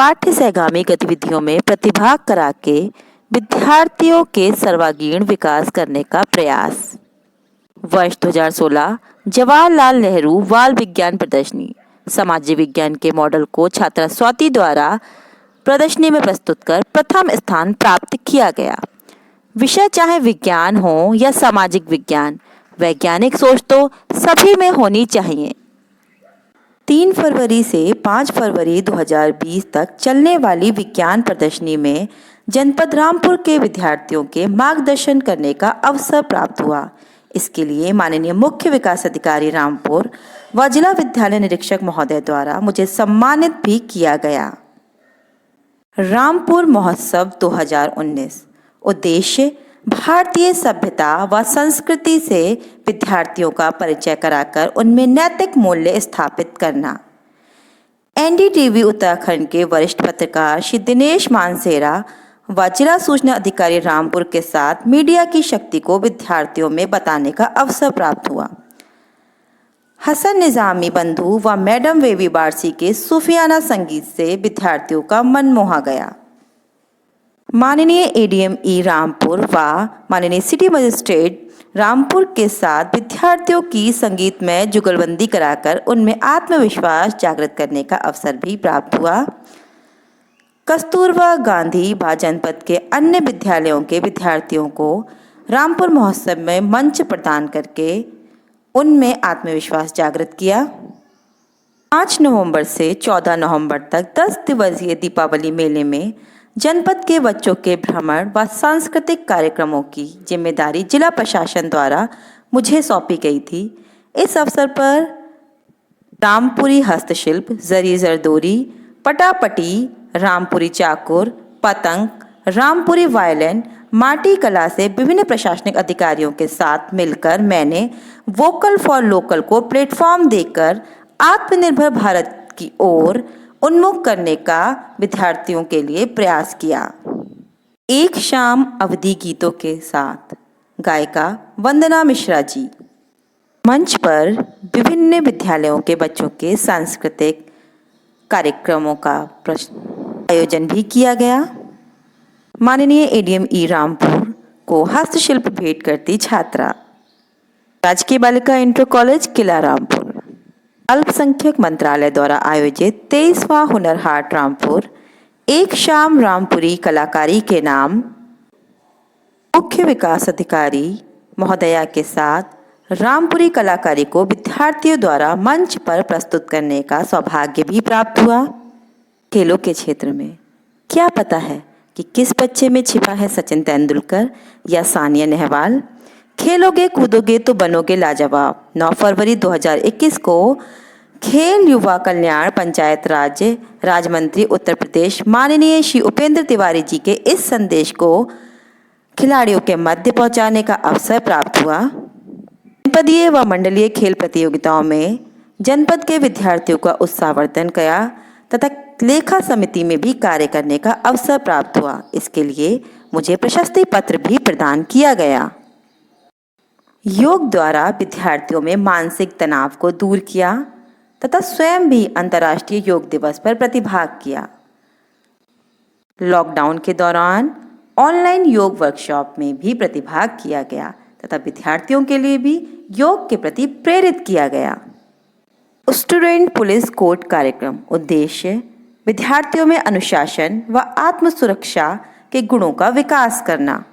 पाठ्य सहगामी गतिविधियों में प्रतिभाग करा के विद्यार्थियों के सर्वांगीण विकास करने का प्रयास। वर्ष 2016 जवाहरलाल नेहरू बाल विज्ञान प्रदर्शनी। सामाजिक विज्ञान के मॉडल को छात्रा स्वाति द्वारा प्रदर्शनी में प्रस्तुत कर प्रथम स्थान प्राप्त किया गया। विषय चाहे विज्ञान हो या सामाजिक विज्ञान, वैज्ञानिक सोच तो सभी में होनी चाहिए। 3 फरवरी से 5 फरवरी 2020 तक चलने वाली विज्ञान प्रदर्शनी में जनपद रामपुर के विद्यार्थियों के मार्गदर्शन करने का अवसर प्राप्त हुआ। इसके लिए माननीय मुख्य विकास अधिकारी रामपुर व जिला विद्यालय निरीक्षक महोदय द्वारा मुझे सम्मानित भी किया गया। रामपुर महोत्सव 2019 उद्देश्य भारतीय सभ्यता व संस्कृति से विद्यार्थियों का परिचय कराकर उनमें नैतिक मूल्य स्थापित करना। एनडीटीवी उत्तराखंड के वरिष्ठ पत्रकार श्री दिनेश मानसेरा व जिला सूचना अधिकारी रामपुर के साथ मीडिया की शक्ति को विद्यार्थियों में बताने का अवसर प्राप्त हुआ। हसन निजामी बंधु व मैडम वेवी बारसी के सूफियाना संगीत से विद्यार्थियों का मन मोहा गया। माननीय एडीएम ई रामपुर व माननीय सिटी मजिस्ट्रेट रामपुर के साथ विद्यार्थियों की संगीतमय जुगलबंदी कराकर उनमें आत्मविश्वास जागृत करने का अवसर भी प्राप्त हुआ। कस्तूरबा गांधी व जनपद के अन्य विद्यालयों के विद्यार्थियों को रामपुर महोत्सव में मंच प्रदान करके उनमें आत्मविश्वास जागृत किया। 5 नवंबर से 14 नवंबर तक 10 दिवसीय दीपावली मेले में जनपद के बच्चों के भ्रमण व सांस्कृतिक कार्यक्रमों की जिम्मेदारी जिला प्रशासन द्वारा मुझे सौंपी गई थी। इस अवसर पर रामपुरी हस्तशिल्प, जरी जरदोरी, पटापटी, रामपुरी चाकुर, पतंग, रामपुरी वायलिन, माटी कला से विभिन्न प्रशासनिक अधिकारियों के साथ मिलकर मैंने वोकल फॉर लोकल को प्लेटफॉर्म देकर आत्मनिर्भर भारत की ओर उन्मुख करने का विद्यार्थियों के लिए प्रयास किया। एक शाम अवधि गीतों के साथ गायिका वंदना मिश्रा जी। मंच पर विभिन्न विद्यालयों के बच्चों के सांस्कृतिक कार्यक्रमों का आयोजन भी किया गया। माननीय एडीएम ई रामपुर को हस्तशिल्प भेंट करती छात्रा। राजकीय बालिका इंटर कॉलेज किला रामपुर। अल्पसंख्यक मंत्रालय द्वारा आयोजित 23वां हुनर हाट रामपुर। एक शाम रामपुरी कलाकारी के नाम मुख्य विकास अधिकारी महोदया के साथ रामपुरी कलाकारी को विद्यार्थियों द्वारा मंच पर प्रस्तुत करने का सौभाग्य भी प्राप्त हुआ। खेलों के क्षेत्र में क्या पता है कि किस बच्चे में छिपा है सचिन तेंदुलकर या सानिया नेहवाल। खेलोगे कूदोगे तो बनोगे लाजवाब। 9 फरवरी 2021 को खेल युवा कल्याण पंचायत राज मंत्री उत्तर प्रदेश माननीय श्री उपेंद्र तिवारी जी के इस संदेश को खिलाड़ियों के मध्य पहुंचाने का अवसर प्राप्त हुआ। जनपदीय व मंडलीय खेल प्रतियोगिताओं में जनपद के विद्यार्थियों का उत्साहवर्धन किया तथा लेखा समिति में भी कार्य करने का अवसर प्राप्त हुआ। इसके लिए मुझे प्रशस्ति पत्र भी प्रदान किया गया। योग द्वारा विद्यार्थियों में मानसिक तनाव को दूर किया तथा स्वयं भी अंतर्राष्ट्रीय योग दिवस पर प्रतिभाग किया। लॉकडाउन के दौरान ऑनलाइन योग वर्कशॉप में भी प्रतिभाग किया गया तथा विद्यार्थियों के लिए भी योग के प्रति प्रेरित किया गया। स्टूडेंट पुलिस कोड कार्यक्रम। उद्देश्य विद्यार्थियों में अनुशासन व आत्म सुरक्षा के गुणों का विकास करना।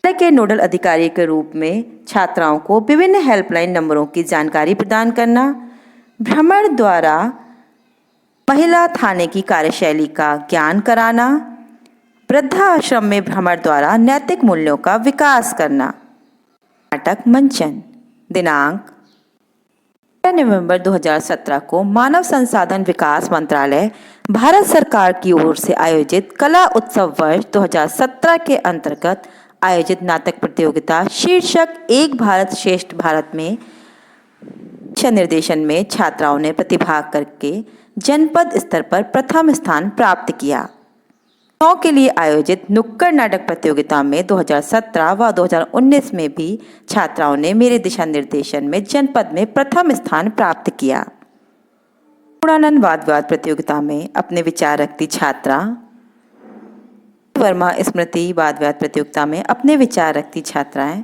के नोडल अधिकारी के रूप में छात्राओं को विभिन्न हेल्पलाइन नंबरों की जानकारी प्रदान करना। भ्रमण द्वारा महिला थाने की कार्यशैली का ज्ञान कराना। वृद्धाश्रम में भ्रमण द्वारा नैतिक मूल्यों का विकास करना। नाटक मंचन। दिनांक नवंबर 2017 को मानव संसाधन विकास मंत्रालय भारत सरकार की ओर से आयोजित कला उत्सव वर्ष 2017 के अंतर्गत आयोजित नाटक प्रतियोगिता शीर्षक एक भारत श्रेष्ठ भारत में निर्देशन में छात्राओं ने प्रतिभाग करके जनपद स्तर पर प्रथम स्थान प्राप्त किया। के लिए आयोजित नुक्कड़ नाटक प्रतियोगिता में 2017 व 2019 में भी छात्राओं ने मेरे दिशा निर्देशन में जनपद में प्रथम स्थान प्राप्त किया। पूर्णानंद वाद विवाद प्रतियोगिता में अपने विचार रखती छात्रा, वर्मा स्मृति वाद विवाद प्रतियोगिता में अपने विचार रखती छात्राएं,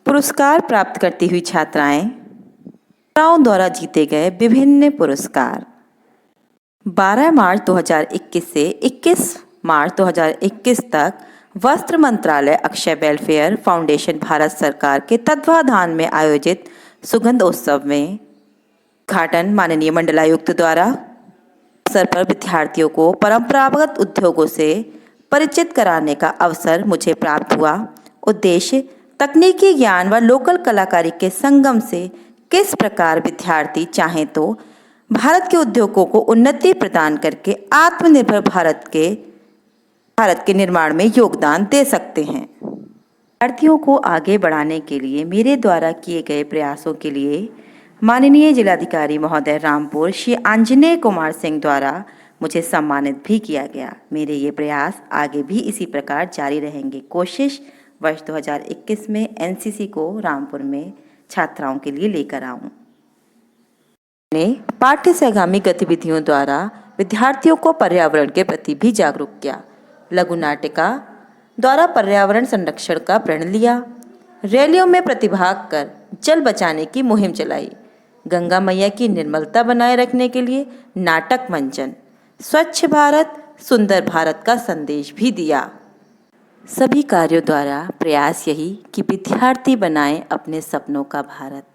पुरस्कार प्राप्त करती हुई छात्राएं, छात्राओं द्वारा जीते गए विभिन्न पुरस्कार। 12 मार्च 2021 से 21 मार्च 2021 तक वस्त्र मंत्रालय अक्षय वेलफेयर फाउंडेशन भारत सरकार के तत्वाधान में आयोजित सुगंध उत्सव में उद्घाटन माननीय मंडलायुक्त द्वारा अवसर पर विद्यार्थियों को परंपरागत उद्योगों से परिचित कराने का अवसर मुझे प्राप्त हुआ। उद्देश्य तकनीकी ज्ञान व लोकल कलाकारी के संगम से किस प्रकार विद्यार्थी चाहें तो भारत के उद्योगों को उन्नति प्रदान करके आत्मनिर्भर भारत के निर्माण में योगदान दे सकते हैं। विद्यार्थियों को आगे बढ़ाने के लिए मेरे द्वारा किए गए प्रयासों के लिए माननीय जिलाधिकारी महोदय रामपुर श्री आंजनेय कुमार सिंह द्वारा मुझे सम्मानित भी किया गया। मेरे ये प्रयास आगे भी इसी प्रकार जारी रहेंगे। कोशिश वर्ष 2021 में एनसीसी को रामपुर में छात्राओं के लिए लेकर आऊं। ने पाठ्य सहगामी गतिविधियों द्वारा विद्यार्थियों को पर्यावरण के प्रति भी जागरूक किया। लघु नाटिका द्वारा पर्यावरण संरक्षण का प्रण लिया। रैलियों में प्रतिभाग कर जल बचाने की मुहिम चलाई। गंगा मैया की निर्मलता बनाए रखने के लिए नाटक मंचन, स्वच्छ भारत सुंदर भारत का संदेश भी दिया। सभी कार्यों द्वारा प्रयास यही कि विद्यार्थी बनाएं अपने सपनों का भारत।